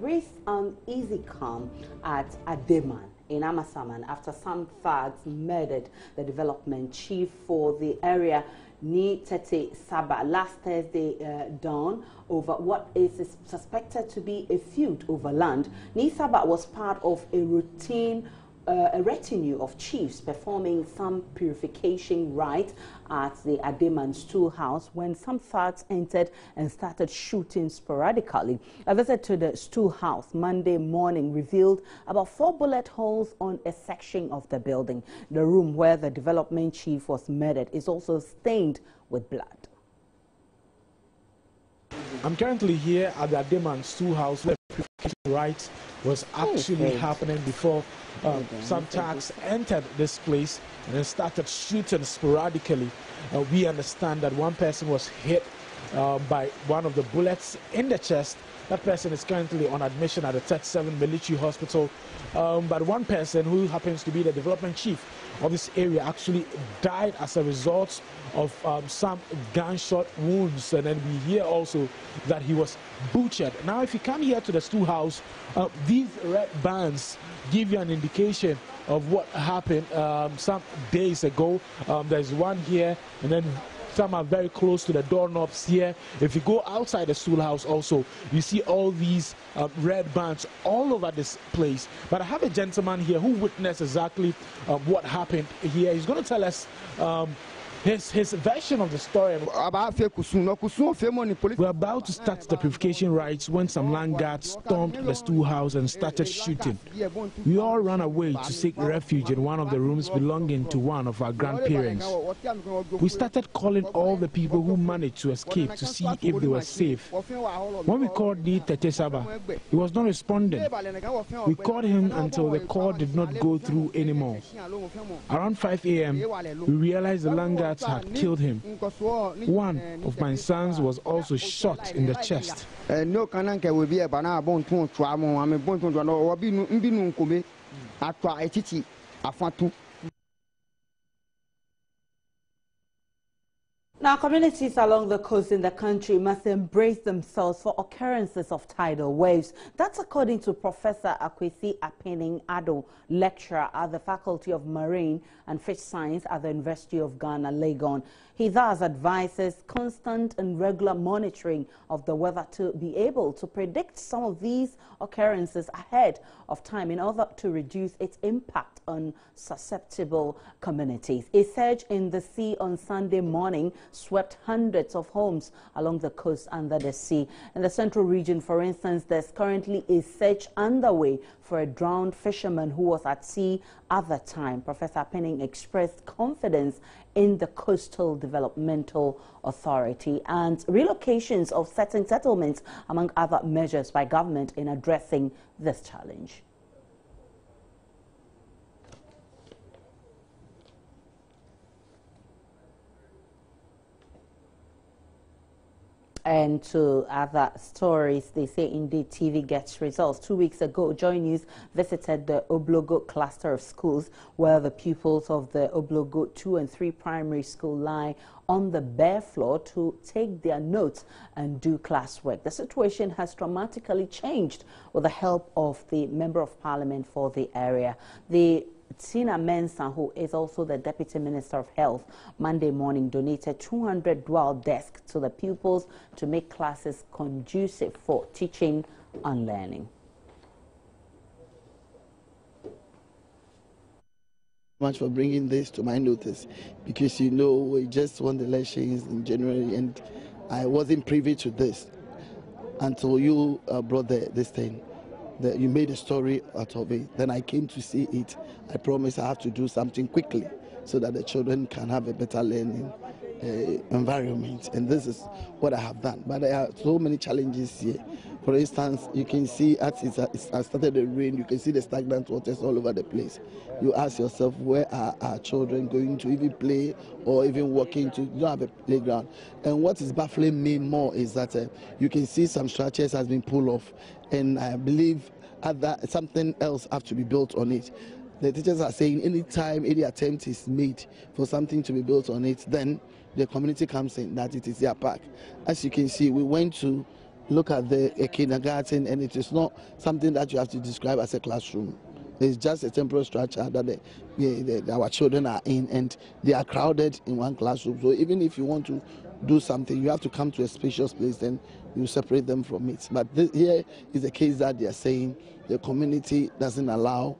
there is uneasy calm at Ademan in Amasaman after some thugs murdered the development chief for the area Ni Tete Saba last Thursday dawn over what is suspected to be a feud over land. Ni Saba was part of a routine a retinue of chiefs performing some purification rites at the Ademan stool house when some thugs entered and started shooting sporadically. A visit to the stool house Monday morning revealed about 4 bullet holes on a section of the building. The room where the development chief was murdered is also stained with blood. I'm currently here at the Ademan stool house where the purification rites was actually happening before some thugs entered this place and then started shooting sporadically. We understand that one person was hit by one of the bullets in the chest. That person is currently on admission at the 37 Military Hospital. But one person who happens to be the development chief of this area actually died as a result of some gunshot wounds. And then we hear also that he was butchered. Now, if you come here to the stool house, these red bands give you an indication of what happened some days ago. There's one here, and then some are very close to the doorknobs here. If you go outside the stool house also, you see all these red bands all over this place. But I have a gentleman here who witnessed exactly what happened here. He's going to tell us his version of the story. We're about to start the purification rites when some land guards stormed the stool house and started shooting. We all ran away to seek refuge in one of the rooms belonging to one of our grandparents. We started calling all the people who managed to escape to see if they were safe. When we called Ni Tete Saba, he was not responding. We called him until the call did not go through anymore. Around 5 a.m., we realized the land guards had killed him. One of my sons was also shot in the chest. Now, communities along the coast in the country must embrace themselves for occurrences of tidal waves. That's according to Professor Akwesi Apening-Ado, lecturer at the Faculty of Marine and Fish Science at the University of Ghana, Legon. He thus advises constant and regular monitoring of the weather to be able to predict some of these occurrences ahead of time in order to reduce its impact on susceptible communities. A surge in the sea on Sunday morning swept hundreds of homes along the coast under the sea. In the central region, for instance, there's currently a search underway for a drowned fisherman who was at sea at the time. Professor Penning expressed confidence in the Coastal Developmental Authority and relocations of certain settlements, among other measures by government in addressing this challenge. And to other stories, they say indeed TV gets results. 2 weeks ago, JoyNews visited the Obligor cluster of schools where the pupils of the Obligor 2 and 3 primary school lie on the bare floor to take their notes and do classwork. The situation has dramatically changed with the help of the Member of Parliament for the area. Tina Mensah, who is also the Deputy Minister of Health, Monday morning donated 200 dual desks to the pupils to make classes conducive for teaching and learning. Much for bringing this to my notice, because you know we just won the elections in January and I wasn't privy to this until you brought this thing. You made a story out of it. Then I came to see it. I promised I have to do something quickly so that the children can have a better learning environment. And this is what I have done. But there are so many challenges here. For instance, you can see as it started to rain, you can see the stagnant waters all over the place. You ask yourself, where are our children going to even play or even walking to? You don't have a playground. And what is baffling me more is that you can see some structures has been pulled off. And I believe something else has to be built on it. The teachers are saying anytime any attempt is made for something to be built on it, then the community comes in that it is their park. As you can see, we went to look at a kindergarten, and it is not something that you have to describe as a classroom. It's just a temporary structure that our children are in, and they are crowded in one classroom. So even if you want to do something, you have to come to a spacious place, then you separate them from it. But here is the case that they are saying the community doesn't allow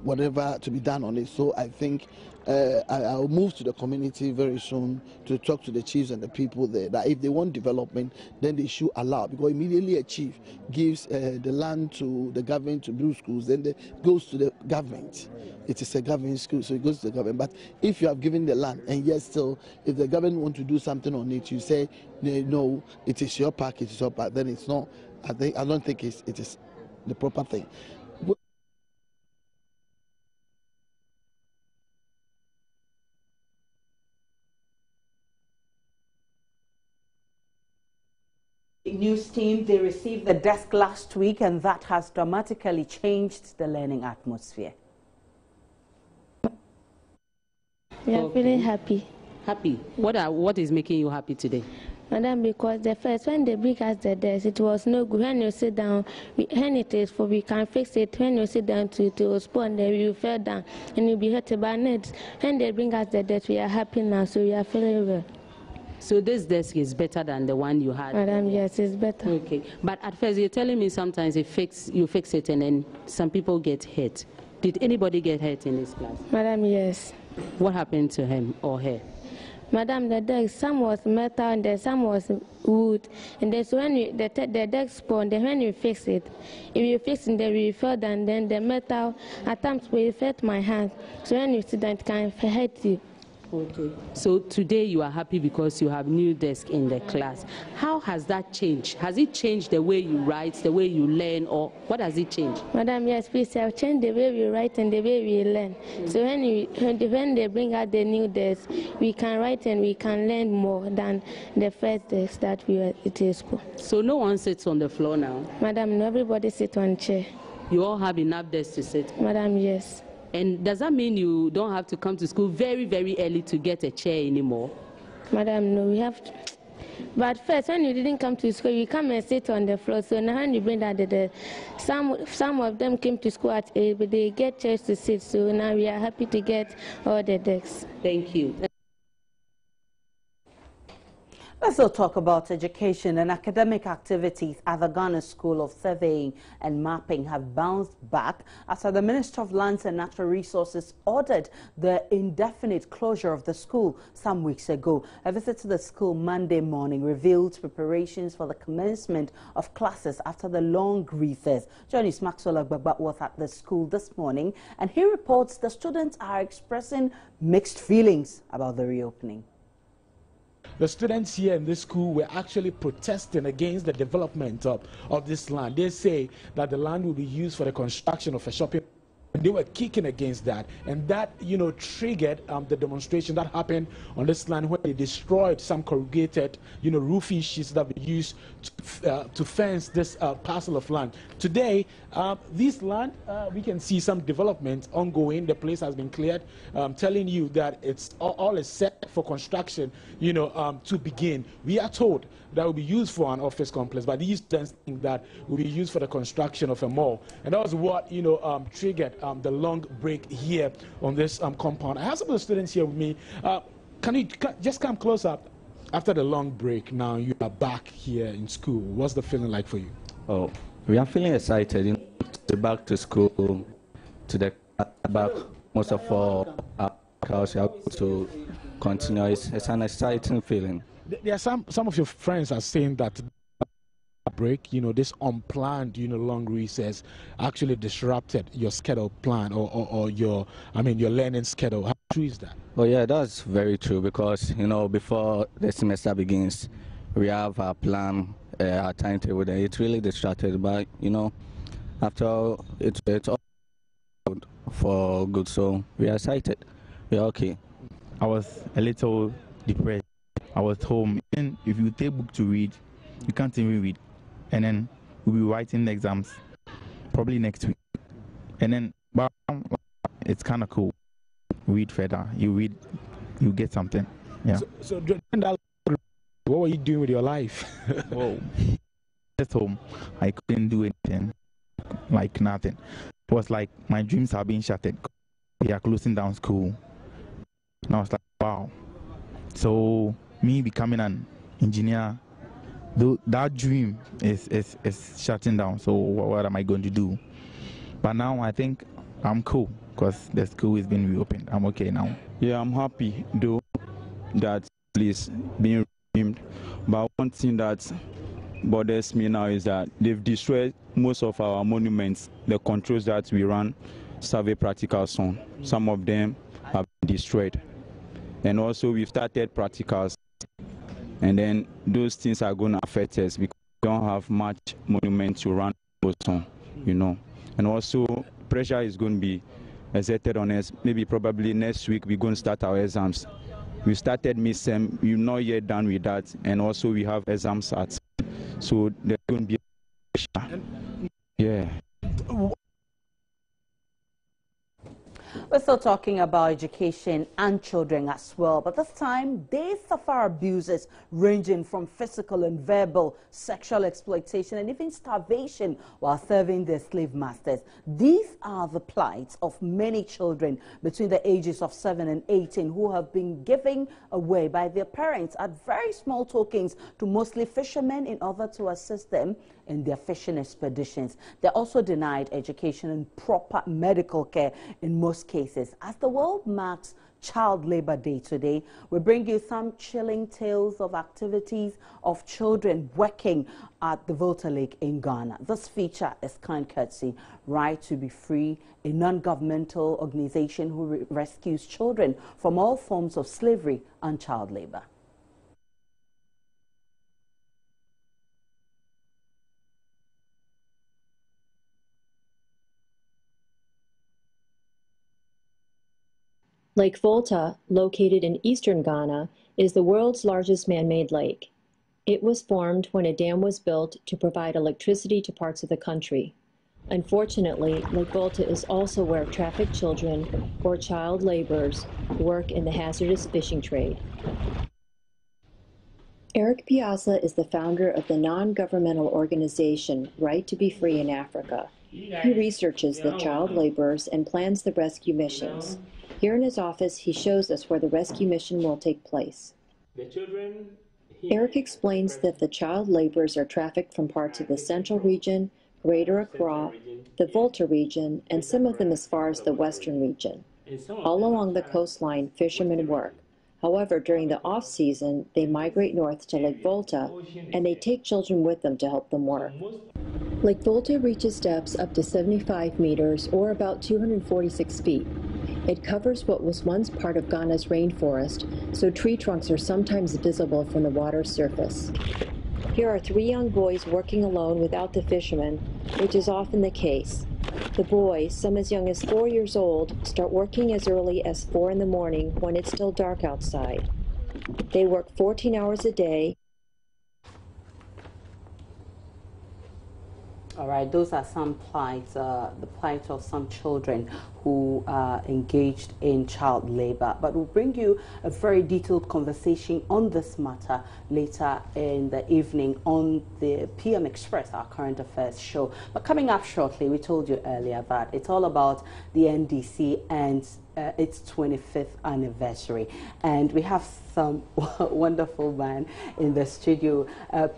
whatever to be done on it. So I think I'll move to the community very soon to talk to the chiefs and the people there that if they want development, then they should allow, because immediately a chief gives the land to the government to build schools, then it goes to the government. It is a government school, so it goes to the government. But if you have given the land and yet still, if the government want to do something on it, you say no, it is your park, it is your park, then it's not. I don't think it is the proper thing. News team, they received the desk last week, and that has dramatically changed the learning atmosphere. We are feeling happy. Happy? What is making you happy today? Madam, because the first, when they bring us the desk, it was no good. When you sit down, when it is for, we can fix it. When you sit down to respond, then you fell down and you'll be hurt by net. When they bring us the desk, we are happy now, so we are feeling well. So this desk is better than the one you had? Madam, yes, it's better. Okay. But at first you're telling me sometimes you fix it and then some people get hurt. Did anybody get hurt in this class? Madam, yes. What happened to him or her? Madam, the desk, some was metal and then some was wood. And then so when the desk spawned, then when you fix it, if you fix it, then you fell down, then the metal at times will affect my hand. So when you sit down, it can hurt you. Okay. So today you are happy because you have new desk in the class. How has that changed? Has it changed the way you write, the way you learn, or what has it changed? Madam, yes, please, have changed the way we write and the way we learn. So when they bring out the new desk, we can write and we can learn more than the first desk that we were at school. So no one sits on the floor now? Madam, no, everybody sits on chair. You all have enough desks to sit? Madam, yes. And does that mean you don't have to come to school very, very early to get a chair anymore? Madam, no, we have to. But first, when you didn't come to school, you come and sit on the floor. So now when you bring that, some of them came to school at 8, but they get chairs to sit. So now we are happy to get all the desks. Thank you. Let's also talk about education and academic activities at the Ghana School of Surveying and Mapping have bounced back after the Minister of Lands and Natural Resources ordered the indefinite closure of the school some weeks ago. A visit to the school Monday morning revealed preparations for the commencement of classes after the long recess. JoyNews' Maxwell Agbagba was at the school this morning, and he reports the students are expressing mixed feelings about the reopening. The students here in this school were actually protesting against the development of this land. They say that the land will be used for the construction of a shopping. They were kicking against that, and that, triggered the demonstration that happened on this land where they destroyed some corrugated, roofing sheets that were used to fence this parcel of land. Today, this land, we can see some development ongoing. The place has been cleared, telling you that it's all is set for construction, to begin. We are told that will be used for an office complex, but these students think that will be used for the construction of a mall, and that was what triggered the long break here on this compound. I have some of the students here with me. Can you just come close up? After the long break, now you are back here in school. What's the feeling like for you? Oh, we are feeling excited to back to school, to the back. Most of all, because we are able to continue. It's an exciting feeling. There are some of your friends are saying that break, this unplanned, long recess actually disrupted your schedule plan or your learning schedule. How true is that? Oh yeah, that's very true, because before the semester begins, we have our plan, our timetable. It's really distracted, but after all, it's all for good. So we are excited. We are okay. I was a little depressed. I was home. And if you take book to read, you can't even read. And then we'll be writing the exams probably next week. And then, but it's kind of cool. Read further. You read, you get something. Yeah. So during that, what what were you doing with your life? Whoa. At home, I couldn't do anything, like nothing. It was like my dreams are being shattered. They are closing down school. And I was like, wow. So me becoming an engineer, that dream is shutting down. So what am I going to do? But now I think I'm cool because the school is being reopened. I'm okay now. Yeah, I'm happy though that place being renamed. But one thing that bothers me now is that they've destroyed most of our monuments, the controls that we run survey practicals on. Some of them have been destroyed. And also we've started practicals, and then those things are going to affect us because we don't have much monument to run those on, you know. And also pressure is going to be exerted on us. Maybe probably next week we're going to start our exams. We started mid-sem, we're not yet done with that, and also we have exams at, so there's going to be pressure. Yeah. We're still talking about education and children as well, but this time they suffer abuses ranging from physical and verbal, sexual exploitation, and even starvation while serving their slave masters. These are the plights of many children between the ages of 7 and 18 who have been given away by their parents at very small tokens to mostly fishermen in order to assist them in their fishing expeditions. They're also denied education and proper medical care in most cases. As the world marks Child Labor Day today, we bring you some chilling tales of activities of children working at the Volta Lake in Ghana. This feature is kind courtesy Right to Be Free, a non-governmental organization who rescues children from all forms of slavery and child labor. Lake Volta, located in eastern Ghana, is the world's largest man-made lake. It was formed when a dam was built to provide electricity to parts of the country. Unfortunately, Lake Volta is also where trafficked children or child laborers work in the hazardous fishing trade. Eric Piazza is the founder of the non-governmental organization Right to Be Free in Africa. He researches the child laborers and plans the rescue missions. Here in his office, he shows us where the rescue mission will take place. Eric explains that the child laborers are trafficked from parts of the Central Region, Greater Accra, the Volta region, and some of them as far as the Western region. All along the coastline, fishermen work. However, during the off-season, they migrate north to Lake Volta, and they take children with them to help them work. Lake Volta reaches depths up to 75 meters, or about 246 feet. It covers what was once part of Ghana's rainforest, so tree trunks are sometimes visible from the water's surface. Here are 3 young boys working alone without the fishermen, which is often the case. The boys, some as young as 4 years old, start working as early as 4 in the morning when it's still dark outside. They work 14 hours a day. All right, those are some plights, the plight of some children who are engaged in child labor. But we'll bring you a very detailed conversation on this matter later in the evening on the PM Express, our current affairs show. But coming up shortly, we told you earlier that it's all about the NDC and its 25th anniversary, and we have some wonderful man in the studio.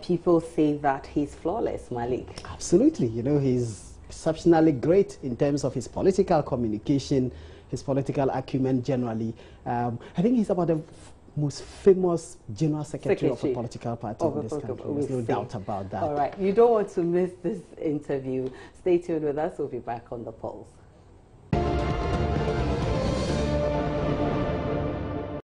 People say that he's flawless, Malik. Absolutely, you know, he's exceptionally great in terms of his political communication, his political acumen generally. I think he's about the most famous general secretary of a political party in this country. There's no doubt about that. All right, you don't want to miss this interview. Stay tuned with us. We'll be back on The Pulse.